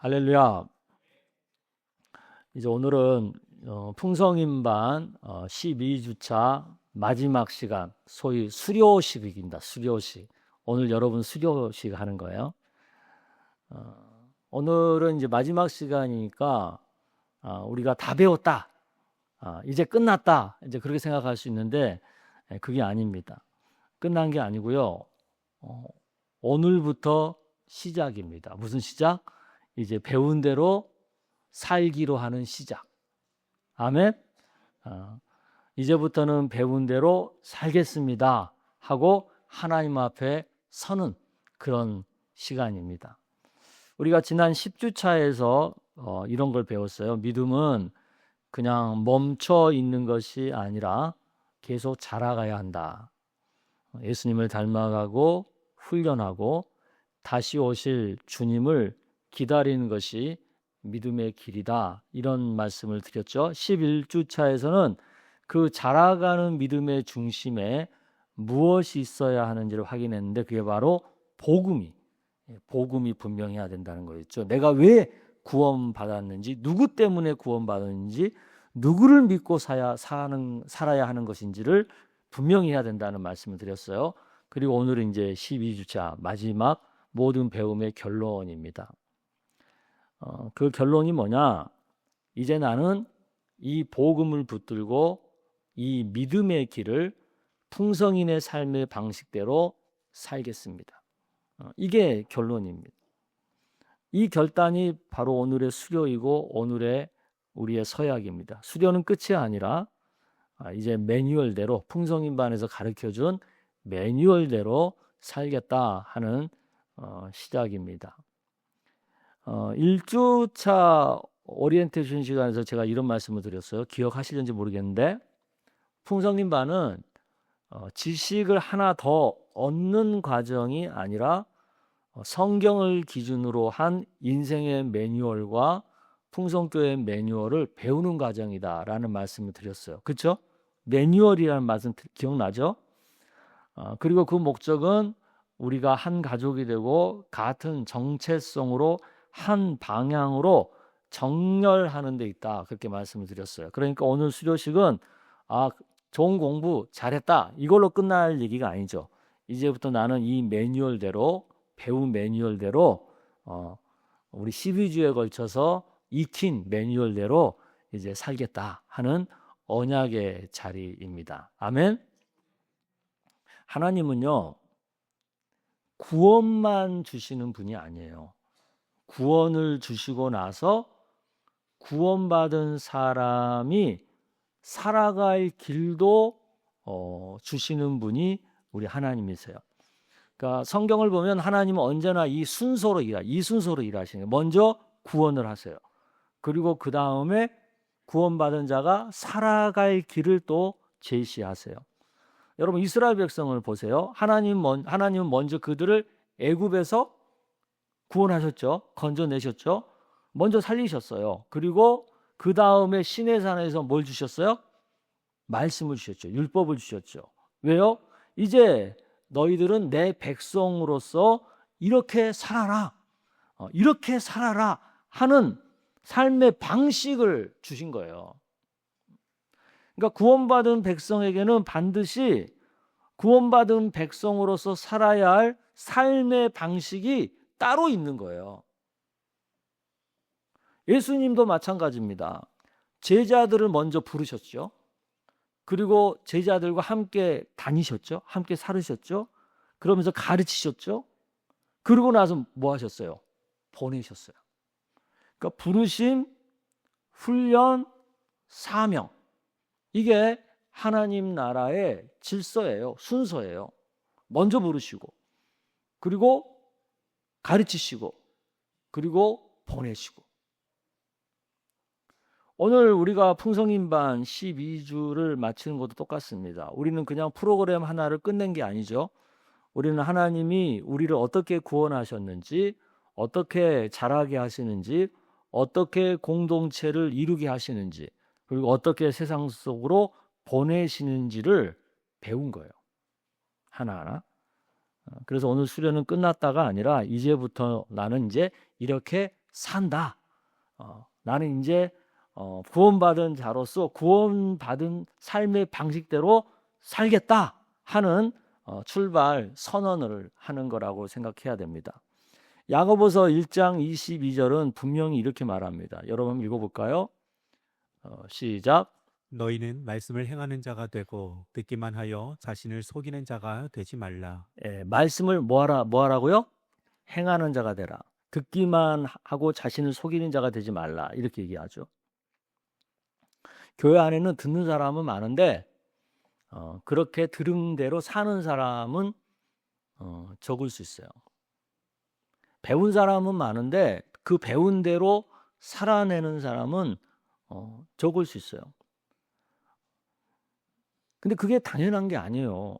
할렐루야. 이제 오늘은 풍성인반 12주차 마지막 시간, 소위 수료식입니다. 수료식. 오늘 여러분 수료식 하는 거예요. 오늘은 이제 마지막 시간이니까 우리가 다 배웠다. 이제 끝났다. 이제 그렇게 생각할 수 있는데 그게 아닙니다. 끝난 게 아니고요. 오늘부터 시작입니다. 무슨 시작? 이제 배운 대로 살기로 하는 시작. 아멘. 이제부터는 배운 대로 살겠습니다 하고 하나님 앞에 서는 그런 시간입니다. 우리가 지난 10주차에서 이런 걸 배웠어요. 믿음은 그냥 멈춰 있는 것이 아니라 계속 자라가야 한다. 예수님을 닮아가고 훈련하고 다시 오실 주님을 기다리는 것이 믿음의 길이다. 이런 말씀을 드렸죠. 11주차에서는 그 자라가는 믿음의 중심에 무엇이 있어야 하는지를 확인했는데 그게 바로 복음이 분명해야 된다는 거였죠. 내가 왜 구원받았는지, 누구 때문에 구원받았는지, 누구를 믿고 살아야 하는 것인지를 분명히 해야 된다는 말씀을 드렸어요. 그리고 오늘은 이제 12주차 마지막 모든 배움의 결론입니다. 그 결론이 뭐냐? 이제 나는 이 복음을 붙들고 이 믿음의 길을 풍성인의 삶의 방식대로 살겠습니다. 이게 결론입니다. 이 결단이 바로 오늘의 수료이고 오늘의 우리의 서약입니다. 수료는 끝이 아니라 이제 매뉴얼대로 풍성인반에서 가르쳐준 매뉴얼대로 살겠다 하는 시작입니다. 1주차 오리엔테이션 시간에서 제가 이런 말씀을 드렸어요. 기억하시는지 모르겠는데 풍성인반은 지식을 하나 더 얻는 과정이 아니라 성경을 기준으로 한 인생의 매뉴얼과 풍성교회 매뉴얼을 배우는 과정이다라는 말씀을 드렸어요. 그렇죠? 매뉴얼이라는 말씀 기억나죠? 그리고 그 목적은 우리가 한 가족이 되고 같은 정체성으로 한 방향으로 정렬하는 데 있다. 그렇게 말씀을 드렸어요. 그러니까 오늘 수료식은 좋은 공부 잘했다. 이걸로 끝날 얘기가 아니죠. 이제부터 나는 이 매뉴얼대로 배운 매뉴얼대로 우리 12주에 걸쳐서 익힌 매뉴얼대로 이제 살겠다 하는 언약의 자리입니다. 아멘. 하나님은요. 구원만 주시는 분이 아니에요. 구원을 주시고 나서 구원받은 사람이 살아갈 길도 주시는 분이 우리 하나님이세요. 그러니까 성경을 보면 하나님은 언제나 이 순서로 일하시는 거예요. 먼저 구원을 하세요. 그리고 그 다음에 구원받은 자가 살아갈 길을 또 제시하세요. 여러분 이스라엘 백성을 보세요. 하나님은 먼저 그들을 애굽에서 구원하셨죠. 건져내셨죠. 먼저 살리셨어요. 그리고 그 다음에 시내산에서 뭘 주셨어요? 말씀을 주셨죠. 율법을 주셨죠. 왜요? 이제 너희들은 내 백성으로서 이렇게 살아라. 이렇게 살아라 하는 삶의 방식을 주신 거예요. 그러니까 구원받은 백성에게는 반드시 구원받은 백성으로서 살아야 할 삶의 방식이 따로 있는 거예요. 예수님도 마찬가지입니다. 제자들을 먼저 부르셨죠. 그리고 제자들과 함께 다니셨죠. 함께 살으셨죠. 그러면서 가르치셨죠. 그러고 나서 뭐 하셨어요? 보내셨어요. 그러니까 부르심, 훈련, 사명. 이게 하나님 나라의 질서예요. 순서예요. 먼저 부르시고 그리고 가르치시고 그리고 보내시고. 오늘 우리가 풍성인반 12주를 마치는 것도 똑같습니다. 우리는 그냥 프로그램 하나를 끝낸 게 아니죠. 우리는 하나님이 우리를 어떻게 구원하셨는지, 어떻게 자라게 하시는지, 어떻게 공동체를 이루게 하시는지, 그리고 어떻게 세상 속으로 보내시는지를 배운 거예요. 하나하나. 그래서 오늘 수련은 끝났다가 아니라 이제부터 나는 이제 이렇게 산다. 나는 이제 구원받은 자로서 구원받은 삶의 방식대로 살겠다 하는 출발 선언을 하는 거라고 생각해야 됩니다. 야고보서 1장 22절은 분명히 이렇게 말합니다. 여러분 한번 읽어볼까요? 시작. 너희는 말씀을 행하는 자가 되고 듣기만 하여 자신을 속이는 자가 되지 말라. 말씀을 뭐하라고요? 행하는 자가 되라. 듣기만 하고 자신을 속이는 자가 되지 말라. 이렇게 얘기하죠. 교회 안에는 듣는 사람은 많은데 그렇게 들은 대로 사는 사람은 적을 수 있어요. 배운 사람은 많은데 그 배운 대로 살아내는 사람은 적을 수 있어요. 근데 그게 당연한 게 아니에요.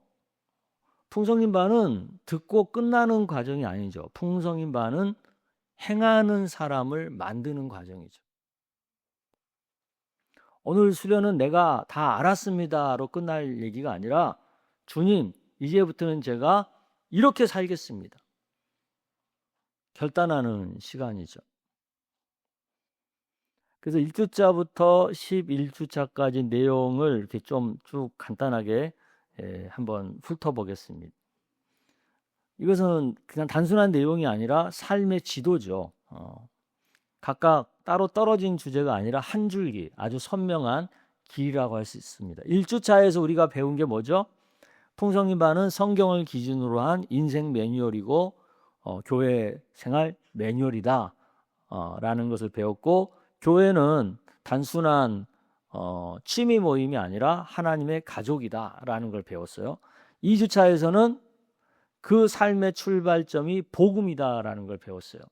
풍성인반은 듣고 끝나는 과정이 아니죠. 풍성인반은 행하는 사람을 만드는 과정이죠. 오늘 수련은 내가 다 알았습니다로 끝날 얘기가 아니라 주님, 이제부터는 제가 이렇게 살겠습니다. 결단하는 시간이죠. 그래서 1주차부터 11주차까지 내용을 이렇게 좀 쭉 간단하게 한번 훑어보겠습니다. 이것은 그냥 단순한 내용이 아니라 삶의 지도죠. 각각 따로 떨어진 주제가 아니라 한 줄기, 아주 선명한 길이라고 할 수 있습니다. 1주차에서 우리가 배운 게 뭐죠? 풍성인반은 성경을 기준으로 한 인생 매뉴얼이고 교회 생활 매뉴얼이다 라는 것을 배웠고, 교회는 단순한 취미 모임이 아니라 하나님의 가족이다 라는 걸 배웠어요. 2주차에서는 그 삶의 출발점이 복음이다 라는 걸 배웠어요.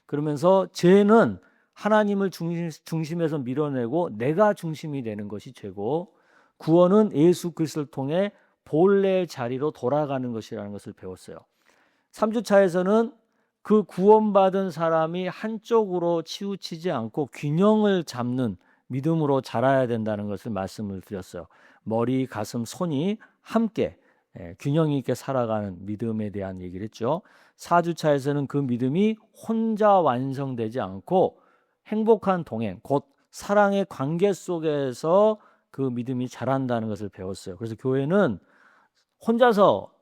그러면서 죄는 하나님을 중심에서 밀어내고 내가 중심이 되는 것이 죄고, 구원은 예수 그리스도를 통해 본래 자리로 돌아가는 것이라는 것을 배웠어요. 3주차에서는 그 구원받은 사람이 한쪽으로 치우치지 않고 균형을 잡는 믿음으로 자라야 된다는 것을 말씀을 드렸어요. 머리, 가슴, 손이 함께 균형 있게 살아가는 믿음에 대한 얘기를 했죠. 4주차에서는 그 믿음이 혼자 완성되지 않고 행복한 동행, 곧 사랑의 관계 속에서 그 믿음이 자란다는 것을 배웠어요. 그래서 교회는 혼자서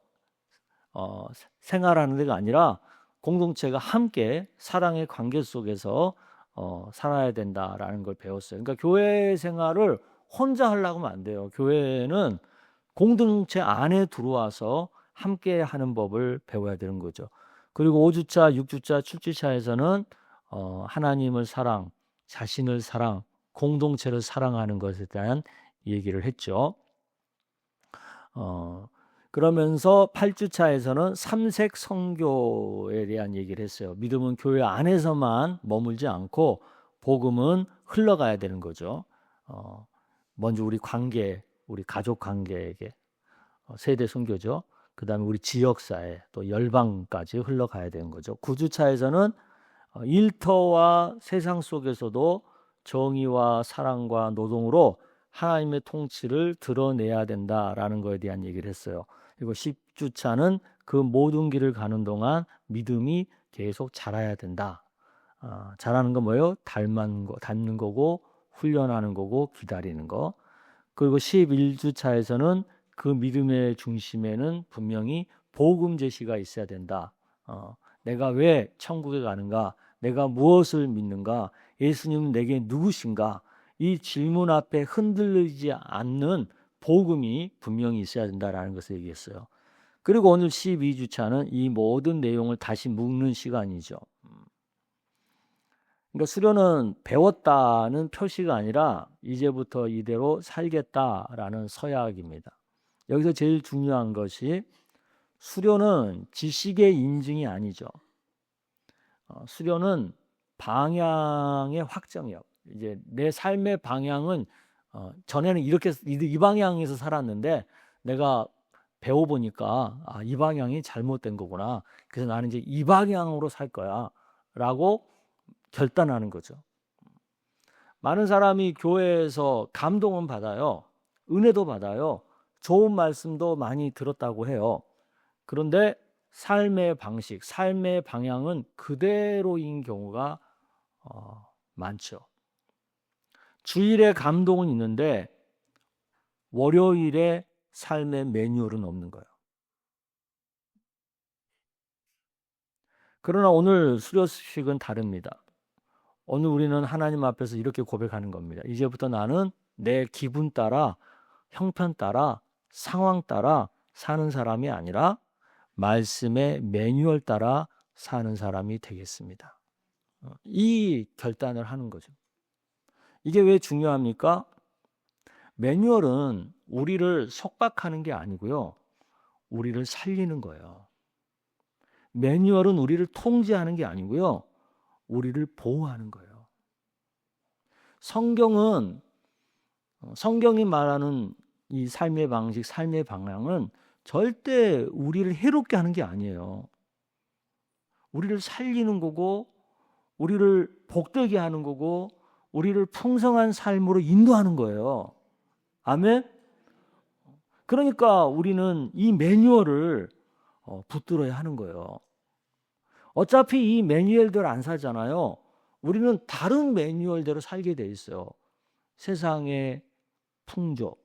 생활하는 데가 아니라 공동체가 함께 사랑의 관계 속에서 살아야 된다라는 걸 배웠어요. 그러니까 교회 생활을 혼자 하려고 하면 안 돼요. 교회는 공동체 안에 들어와서 함께 하는 법을 배워야 되는 거죠. 그리고 5주차, 6주차, 7주차에서는 하나님을 사랑, 자신을 사랑, 공동체를 사랑하는 것에 대한 얘기를 했죠. 그러면서 8주차에서는 삼색 선교에 대한 얘기를 했어요. 믿음은 교회 안에서만 머물지 않고 복음은 흘러가야 되는 거죠. 먼저 우리 관계, 우리 가족 관계에게 세대 선교죠. 그 다음에 우리 지역사회, 또 열방까지 흘러가야 되는 거죠. 9주차에서는 일터와 세상 속에서도 정의와 사랑과 노동으로 하나님의 통치를 드러내야 된다라는 것에 대한 얘기를 했어요. 그리고 10주차는 그 모든 길을 가는 동안 믿음이 계속 자라야 된다. 자라는 건 뭐예요? 닮는 거고 훈련하는 거고 기다리는 거. 그리고 11주차에서는 그 믿음의 중심에는 분명히 복음 제시가 있어야 된다. 내가 왜 천국에 가는가? 내가 무엇을 믿는가? 예수님은 내게 누구신가? 이 질문 앞에 흔들리지 않는 복음이 분명히 있어야 된다라는 것을 얘기했어요. 그리고 오늘 12주차는 이 모든 내용을 다시 묵는 시간이죠. 그러니까 수련은 배웠다는 표시가 아니라 이제부터 이대로 살겠다라는 서약입니다. 여기서 제일 중요한 것이 수련은 지식의 인증이 아니죠. 수련은 방향의 확정이요. 이제 내 삶의 방향은 전에는 이렇게 이 방향에서 살았는데 내가 배워보니까 이 방향이 잘못된 거구나. 그래서 나는 이제 이 방향으로 살 거야 라고 결단하는 거죠. 많은 사람이 교회에서 감동은 받아요. 은혜도 받아요. 좋은 말씀도 많이 들었다고 해요. 그런데 삶의 방식, 삶의 방향은 그대로인 경우가 많죠. 주일에 감동은 있는데 월요일에 삶의 매뉴얼은 없는 거예요. 그러나 오늘 수료식은 다릅니다. 오늘 우리는 하나님 앞에서 이렇게 고백하는 겁니다. 이제부터 나는 내 기분 따라, 형편 따라, 상황 따라 사는 사람이 아니라 말씀의 매뉴얼 따라 사는 사람이 되겠습니다. 이 결단을 하는 거죠. 이게 왜 중요합니까? 매뉴얼은 우리를 속박하는 게 아니고요. 우리를 살리는 거예요. 매뉴얼은 우리를 통제하는 게 아니고요. 우리를 보호하는 거예요. 성경이 말하는 이 삶의 방식, 삶의 방향은 절대 우리를 해롭게 하는 게 아니에요. 우리를 살리는 거고, 우리를 복되게 하는 거고, 우리를 풍성한 삶으로 인도하는 거예요. 아멘? 그러니까 우리는 이 매뉴얼을 붙들어야 하는 거예요. 어차피 이 매뉴얼대로 안 살잖아요. 우리는 다른 매뉴얼대로 살게 돼 있어요. 세상의 풍조,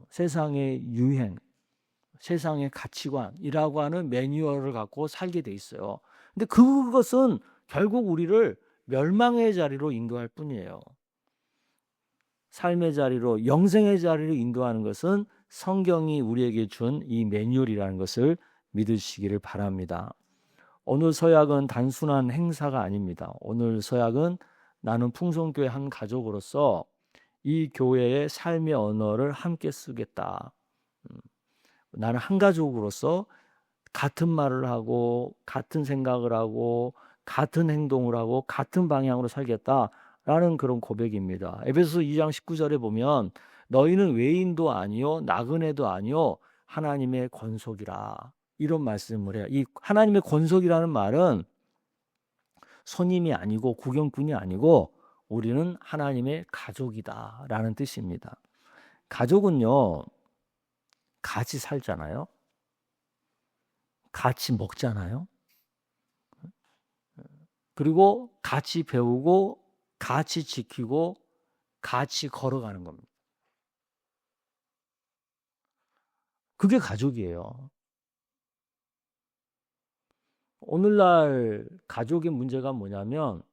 세상의 유행, 세상의 가치관이라고 하는 매뉴얼을 갖고 살게 돼 있어요. 근데 그것은 결국 우리를 멸망의 자리로 인도할 뿐이에요. 삶의 자리로, 영생의 자리로 인도하는 것은 성경이 우리에게 준 이 매뉴얼이라는 것을 믿으시기를 바랍니다. 오늘 서약은 단순한 행사가 아닙니다. 오늘 서약은 나는 풍성교회 한 가족으로서 이 교회의 삶의 언어를 함께 쓰겠다. 나는 한 가족으로서 같은 말을 하고 같은 생각을 하고 같은 행동을 하고 같은 방향으로 살겠다라는 그런 고백입니다. 에베소서 2장 19절에 보면 너희는 외인도 아니요 나그네도 아니요 하나님의 권속이라 이런 말씀을 해요. 이 하나님의 권속이라는 말은 손님이 아니고 구경꾼이 아니고 우리는 하나님의 가족이다라는 뜻입니다. 가족은요 같이 살잖아요. 같이 먹잖아요. 그리고 같이 배우고 같이 지키고 같이 걸어가는 겁니다. 그게 가족이에요. 오늘날 가족의 문제가 뭐냐면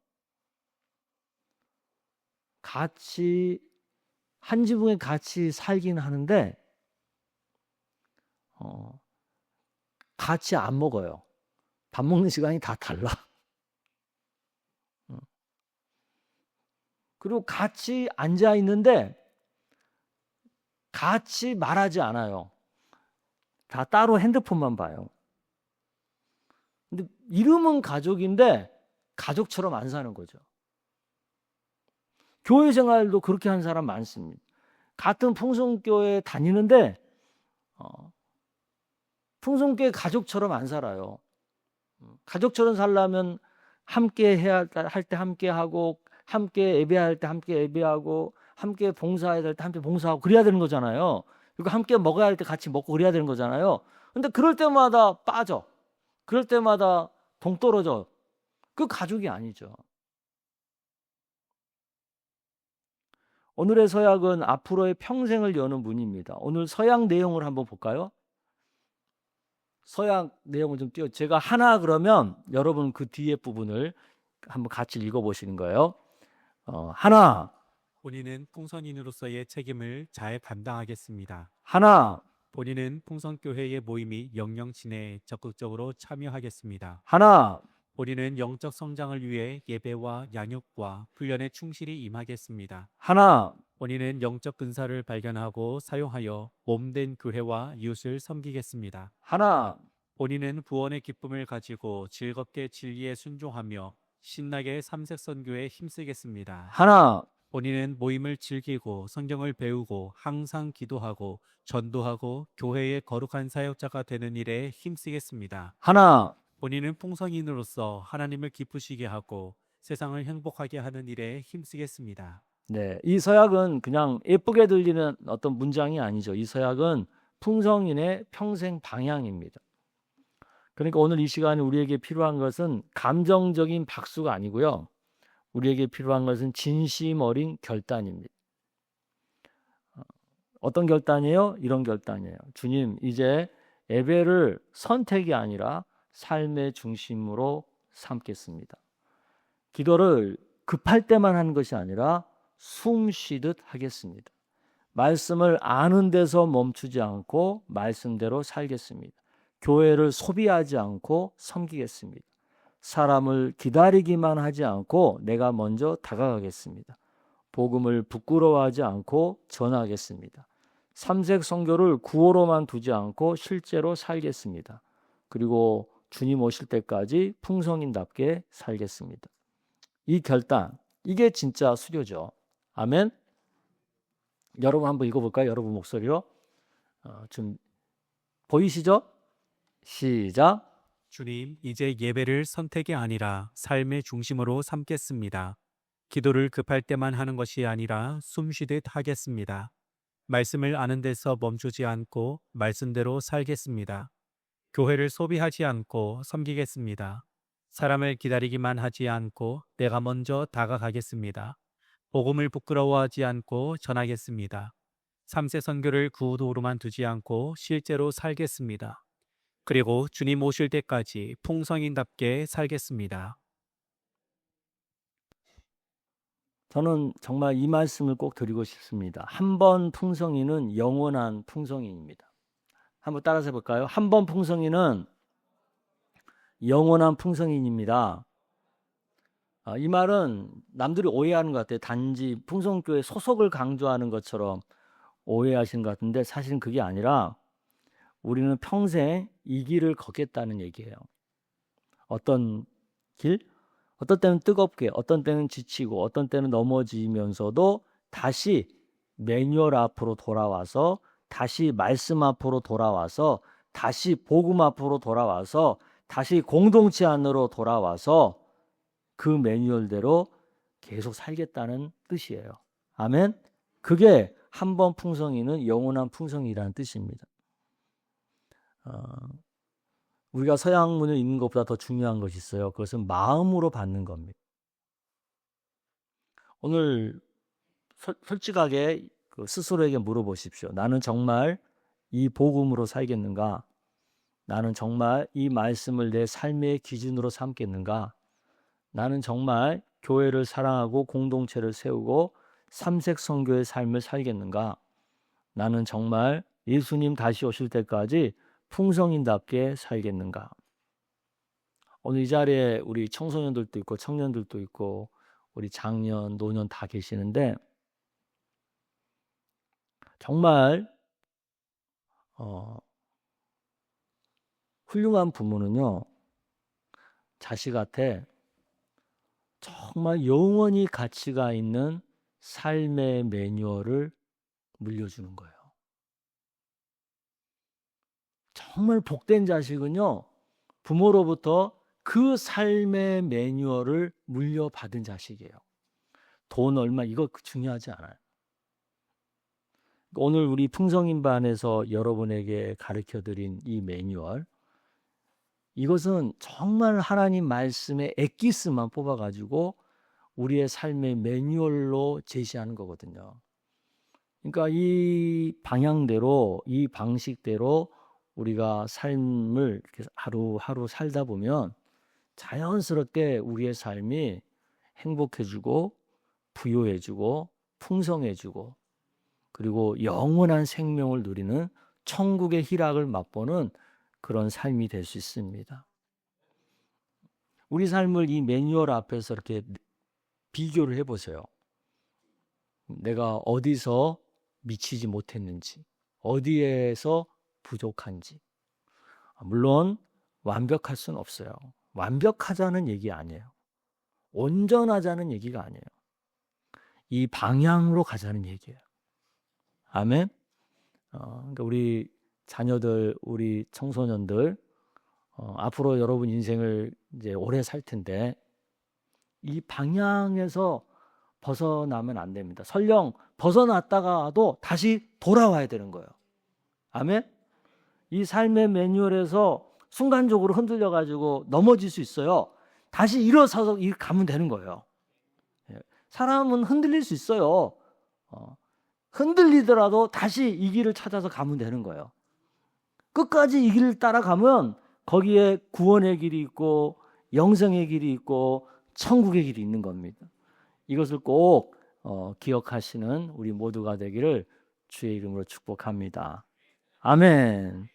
같이 한 지붕에 같이 살긴 하는데 같이 안 먹어요. 밥 먹는 시간이 다 달라. 그리고 같이 앉아 있는데 같이 말하지 않아요. 다 따로 핸드폰만 봐요. 근데 이름은 가족인데 가족처럼 안 사는 거죠. 교회 생활도 그렇게 하는 사람 많습니다. 같은 풍성교회 다니는데 풍성교회 가족처럼 안 살아요. 가족처럼 살려면 함께 해야 할 때 함께 하고 함께 예배할 때 함께 예배하고 함께 봉사해야 될 때 함께 봉사하고 그래야 되는 거잖아요. 그리고 함께 먹어야 할 때 같이 먹고 그래야 되는 거잖아요. 근데 그럴 때마다 빠져. 그럴 때마다 동떨어져. 그 가족이 아니죠. 오늘의 서약은 앞으로의 평생을 여는 문입니다. 오늘 서약 내용을 한번 볼까요? 서약 내용을 좀 띄워. 제가 하나 그러면 여러분 그 뒤에 부분을 한번 같이 읽어보시는 거예요. 하나. 본인은 풍선인으로서의 책임을 잘 감당하겠습니다. 하나. 본인은 풍성교회의 모임이 영영진에 적극적으로 참여하겠습니다. 하나. 본인은 영적 성장을 위해 예배와 양육과 훈련에 충실히 임하겠습니다. 하나. 본인은 영적 근사를 발견하고 사용하여 몸된 교회와 이웃을 섬기겠습니다. 하나. 본인은 구원의 기쁨을 가지고 즐겁게 진리에 순종하며 신나게 삼색선교에 힘쓰겠습니다. 하나. 본인은 모임을 즐기고 성경을 배우고 항상 기도하고 전도하고 교회의 거룩한 사역자가 되는 일에 힘쓰겠습니다. 하나. 본인은 풍성인으로서 하나님을 기쁘시게 하고 세상을 행복하게 하는 일에 힘쓰겠습니다. 네, 이 서약은 그냥 예쁘게 들리는 어떤 문장이 아니죠. 이 서약은 풍성인의 평생 방향입니다. 그러니까 오늘 이 시간에 우리에게 필요한 것은 감정적인 박수가 아니고요. 우리에게 필요한 것은 진심 어린 결단입니다. 어떤 결단이에요? 이런 결단이에요. 주님, 이제 예배를 선택이 아니라 삶의 중심으로 삼겠습니다. 기도를 급할 때만 하는 것이 아니라 숨 쉬듯 하겠습니다. 말씀을 아는 데서 멈추지 않고 말씀대로 살겠습니다. 교회를 소비하지 않고 섬기겠습니다. 사람을 기다리기만 하지 않고 내가 먼저 다가가겠습니다. 복음을 부끄러워하지 않고 전하겠습니다. 삼색 선교를 구호로만 두지 않고 실제로 살겠습니다. 그리고 주님 오실 때까지 풍성인답게 살겠습니다. 이 결단, 이게 진짜 수료죠. 아멘. 여러분 한번 읽어볼까요? 여러분 목소리로. 좀 보이시죠? 시작. 주님, 이제 예배를 선택이 아니라 삶의 중심으로 삼겠습니다. 기도를 급할 때만 하는 것이 아니라 숨쉬듯 하겠습니다. 말씀을 아는 데서 멈추지 않고 말씀대로 살겠습니다. 교회를 소비하지 않고 섬기겠습니다. 사람을 기다리기만 하지 않고 내가 먼저 다가가겠습니다. 복음을 부끄러워하지 않고 전하겠습니다. 삼세 선교를 구도로만 두지 않고 실제로 살겠습니다. 그리고 주님 오실 때까지 풍성인답게 살겠습니다. 저는 정말 이 말씀을 꼭 드리고 싶습니다. 한 번 풍성인은 영원한 풍성인입니다. 한번 따라서 해볼까요? 한 번 풍성인은 영원한 풍성인입니다. 이 말은 남들이 오해하는 것 같아요. 단지 풍성교회 소속을 강조하는 것처럼 오해하시는 것 같은데 사실은 그게 아니라 우리는 평생 이 길을 걷겠다는 얘기예요. 어떤 길? 어떤 때는 뜨겁게, 어떤 때는 지치고, 어떤 때는 넘어지면서도 다시 매뉴얼 앞으로 돌아와서, 다시 말씀 앞으로 돌아와서, 다시 복음 앞으로 돌아와서, 다시 공동체 안으로 돌아와서 그 매뉴얼대로 계속 살겠다는 뜻이에요. 아멘? 그게 한 번 풍성이는 영원한 풍성이라는 뜻입니다. 우리가 서양문을 읽는 것보다 더 중요한 것이 있어요. 그것은 마음으로 받는 겁니다. 오늘 솔직하게 스스로에게 물어보십시오. 나는 정말 이 복음으로 살겠는가? 나는 정말 이 말씀을 내 삶의 기준으로 삼겠는가? 나는 정말 교회를 사랑하고 공동체를 세우고 삼색 선교의 삶을 살겠는가? 나는 정말 예수님 다시 오실 때까지 풍성인답게 살겠는가? 오늘 이 자리에 우리 청소년들도 있고 청년들도 있고 우리 장년, 노년 다 계시는데 정말 훌륭한 부모는요 자식한테 정말 영원히 가치가 있는 삶의 매뉴얼을 물려주는 거예요. 정말 복된 자식은요 부모로부터 그 삶의 매뉴얼을 물려받은 자식이에요. 돈 얼마 이거 중요하지 않아요. 오늘 우리 풍성인반에서 여러분에게 가르쳐드린 이 매뉴얼, 이것은 정말 하나님 말씀의 엑기스만 뽑아가지고 우리의 삶의 매뉴얼로 제시하는 거거든요. 그러니까 이 방향대로, 이 방식대로 우리가 삶을 이렇게 하루하루 살다 보면 자연스럽게 우리의 삶이 행복해지고 부유해지고 풍성해지고 그리고 영원한 생명을 누리는 천국의 희락을 맛보는 그런 삶이 될 수 있습니다. 우리 삶을 이 매뉴얼 앞에서 이렇게 비교를 해보세요. 내가 어디서 미치지 못했는지, 어디에서 부족한지. 물론 완벽할 수는 없어요. 완벽하자는 얘기 아니에요. 온전하자는 얘기가 아니에요. 이 방향으로 가자는 얘기예요. 아멘. 그러니까 우리 자녀들, 우리 청소년들 앞으로 여러분 인생을 이제 오래 살 텐데 이 방향에서 벗어나면 안 됩니다. 설령 벗어났다가도 다시 돌아와야 되는 거예요. 아멘. 이 삶의 매뉴얼에서 순간적으로 흔들려 가지고 넘어질 수 있어요. 다시 일어서서 가면 되는 거예요. 사람은 흔들릴 수 있어요. 흔들리더라도 다시 이 길을 찾아서 가면 되는 거예요. 끝까지 이 길을 따라가면 거기에 구원의 길이 있고 영생의 길이 있고 천국의 길이 있는 겁니다. 이것을 꼭 기억하시는 우리 모두가 되기를 주의 이름으로 축복합니다. 아멘.